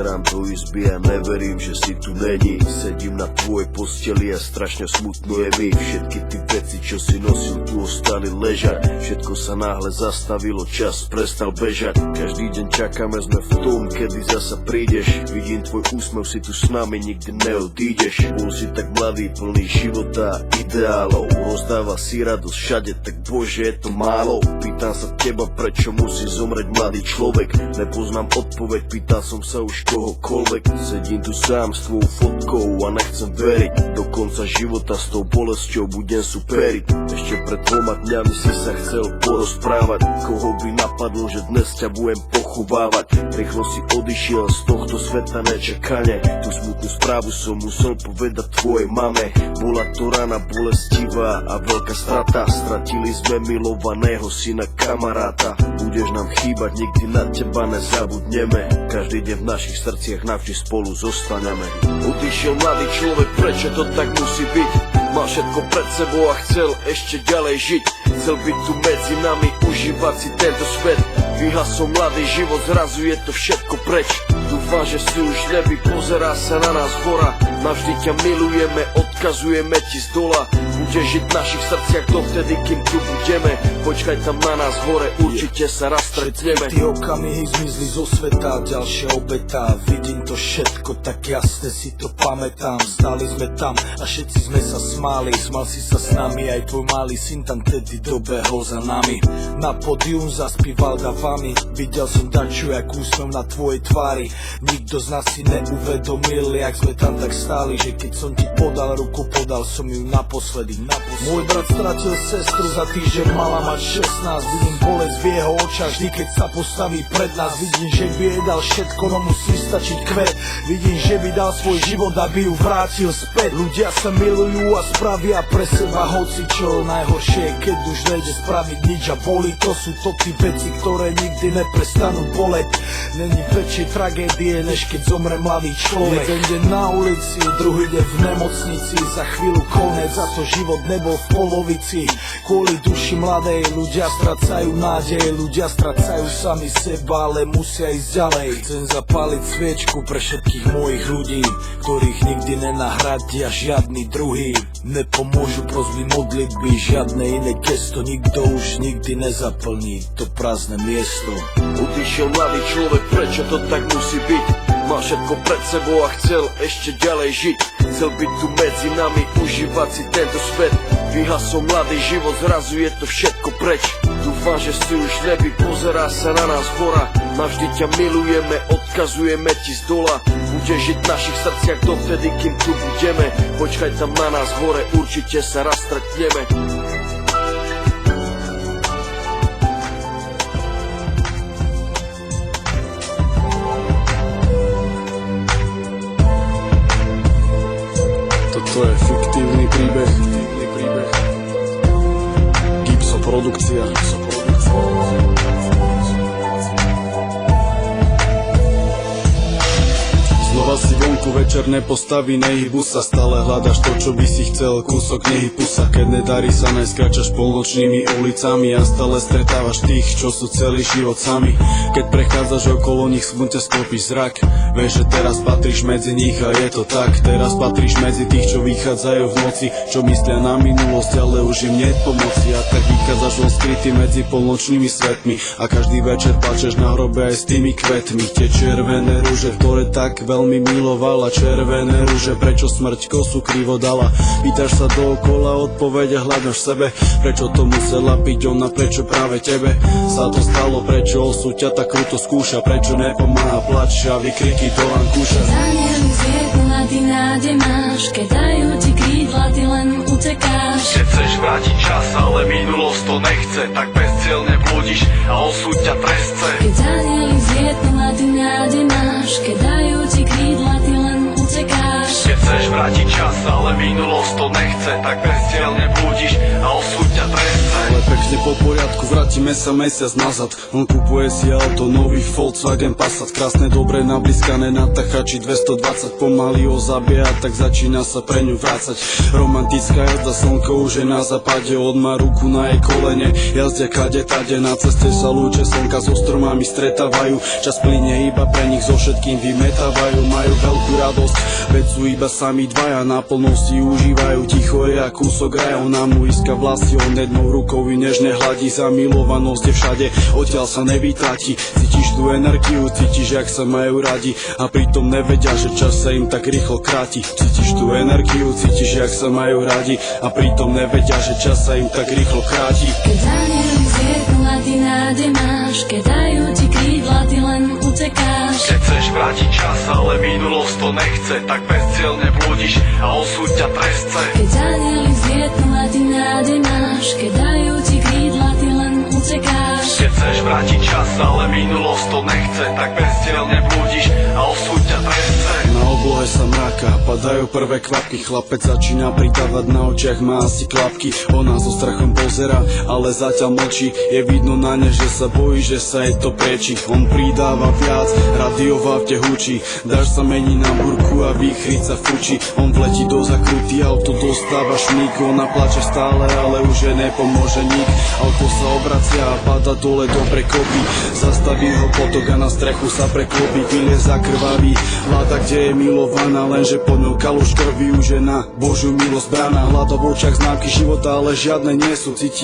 Pozerám do izby a neverím, že si tu není. Sedím na tvojej posteli a strašne smutno je mi. Všetky ty veci, čo si nosil, tu ostali ležať. Všetko sa náhle zastavilo, čas prestal bežať. Každý deň čakáme, sme v tom, kedy zasa prídeš. Vidím tvoj úsmev, si tu s nami, nikdy neodídeš. Bol si tak mladý, plný života a ideálov. Rozdáva si radosť všade, tak bože, je to málo. Pýtam sa teba, prečo musí zomrieť mladý človek. Nepoznám odpoveď, pýtal som sa už kohokoľvek. Sedím tu sám s tvojou fotkou a nechcem veriť. Do konca života s tou bolesťou budem superiť. Ešte pred 2 dňami si sa chcel porozprávať. Koho by napadlo, že dnes ťa budem pochovávať. Rýchlo si odišiel z tohto sveta nečakane. Tú smutnú správu som musel povedať tvojej mame. Bola to rana bolestivá a veľká strata. Stratili sme milovaného syna, kamaráta. Budeš nám chýbať, nikdy na teba nezabudneme. Každý deň v našich srdciach navždy spolu zostaneme. Odišiel mladý človek, prečo to tak musí byť? Mal všetko pred sebou a chcel ešte ďalej žiť. Chcel byť tu medzi nami, užívať si tento svet. Vyhasol mladý život, zrazu je to všetko preč. Dúfam, že si už neby, pozerá sa na nás hora. Navždy ťa milujeme, odkazujeme ti z dola. Budeš žiť v našich srdciach dovtedy, kým tu budeme. Počkaj tam na nás hore, určite sa raz stretneme. Ty okamihy zmizli zo sveta, ďalšia obeta. Vidím to všetko, tak jasne si to pamätám. Stáli sme tam a všetci sme sa smáli. Smal si sa s nami, aj tvoj malý syn tam tedy dobehol za nami. Na pódium zaspíval davami. Videl som dačo, jak úsmev na tvojej tvári. Nikto z nás si neuvedomil, jak sme tam tak stáli, že keď som ti podal ruku, podal som ju naposledy. Môj brat stratil sestru za týždeň, mala mať 16. Vidím bolesť v jeho očách, vždy keď sa postaví pred nás. Vidím, že by jej dal všetko, no musí stačiť kvet. Vidím, že by dal svoj život, aby ju vrátil späť. Ľudia sa milujú a spravia pre seba hocičo. Najhoršie je, keď už nejde spraviť nič a boli. To sú to ty veci, ktoré nikdy neprestanú boleť. Není väčšej tragédie, než keď zomre mladý človek. Jeden deň na ulici, druhý deň v nemocnici. Za chvíľu konec, za to život nebol v polovici. Kvôli duši mladej ľudia stracajú nádej. Ľudia stracajú sami seba, ale musia ísť ďalej. Chcem zapáliť sviečku pre všetkých mojich ľudí, ktorých nikdy nenahradia žiadny druhý. Nepomôžu prosby modlitby, žiadne iné gesto. Nikto už nikdy nezaplní to prázdne miesto. Odišiel mladý človek, prečo to tak musí byť? Mal všetko pred sebou a chcel ešte ďalej žiť. Chcel byť tu medzi nami, užívať si tento svet. Vyhasol mladý život, zrazu je to všetko preč. Dúfam, že si už nebi, pozerá sa na nás hora. Navždy ťa milujeme, odkazujeme ti z dola. Budeš žiť v našich srdciach dovtedy, kým tu budeme. Počkaj tam na nás hore, určite sa raz stretneme. To je fiktívny príbeh. Gipso produkcia. Znova si vonku večer nepostaví, nehybu sa. Stále hľadaš to, čo by si chcel, kúsok nehybu sa. Keď nedarí sa, najskračaš polnočnými ulicami a stále stretávaš tých, čo sú celý život sami. Keď prechádzaš okolo nich, smutne sklopíš zrak. Vieš, že teraz patríš medzi nich a je to tak. Teraz patríš medzi tých, čo vychádzajú v noci, čo myslia na minulosť, ale už im nie pomoci. A tak vychádzaš von skrytý medzi polnočnými svetmi a každý večer plačeš na hrobe aj s tými kvetmi. Tie červené rúže, ktoré tak veľmi milovala, červené rúže, prečo smrť kosu krivo dala. Pýtaš sa dookola, odpovede hľadaš v sebe. Prečo to musela byť ona, prečo práve tebe sa to stalo, prečo osud ťa tak kruto skúša, prečo nepomáha plač a vykriky to len kúša. Anieli svietlo a ty nádej máš, keď dajú ti krídla, ty len utekáš. Keď chceš vrátiť čas, ale minulosť to nechce, tak bezcielne blúdiš a osud ťa trestce. Keď anieli svietlo a ty nádej máš, keď dajú ti krídla, ty len utekáš. Keď chceš vrátiť čas, ale minulosť to nechce, tak bezcielne bezcielne blúdiš a osud ťa trestce. Ale pekne po poriadku, vrátime sa mesiac nazad. On kupuje si auto, nový Volkswagen Passat. Krásne, dobre nabliskané na tachači 220. Pomaly ho zabíja, tak začína sa pre ňu vrácať. Romantická jazda, slnko už je na západe. On má ruku na jej kolene, jazdia kade tade. Na ceste sa lúče slnka so stromami stretávajú. Čas plynie iba pre nich, so všetkým vymetávajú. Majú veľkú radosť, veď sú iba sami dvaja. Naplno si užívajú, ticho je a kúsok raja. Ona mu iska vlasy, on jednou rukou ju nežne hladí. Zamilovanosť je všade, odtiaľ sa nevytráti. Cítiš tú energiu, cítiš, jak sa majú radi. A pritom nevedia, že čas sa im tak rýchlo kráti. Cítiš tú energiu, cítiš, jak sa majú radi. A pritom nevedia, že čas sa im tak rýchlo kráti. Keď anieli zvietnú a ty nádej máš, keď dajú ti krídla, ty len utekáš. Keď chceš vrátiť čas, ale minulosť to nechce, tak bezcielne blúdiš a osud ťa trestce. Keď anieli zvietnú a ty nádej máš, keď dajú ti krídla, ty len utekáš. Keď chceš vrátiť čas, ale minulosť to nechce, tak bezcielne blúdiš a osud ťa trestce. Na oblohe sa mráka, padajú prvé kvapky. Chlapec začína pritávať, na očiach má asi klapky. Ona so strachom pozera, ale zatiaľ mlčí. Je vidno na ne, že sa bojí, že sa jej to prieči. On pridáva viac, rádio v aute hučí. Dáš sa mení na burku a výchriť sa fučí. On vletí do zakruty, auto dostáva šmík. Ona plače stále, ale už jej nepomôže nik. Auto sa obracia a pada dole do prekopy. Zastaví ho potok a na strechu sa preklopí. Pilie zakrvaví, hľada, kde je milovaná, lenže pod ňou kaluš krvi. Už je na Božiu milosť brána. Hľada v očiach známky života, ale žiadne nie sú. Cíti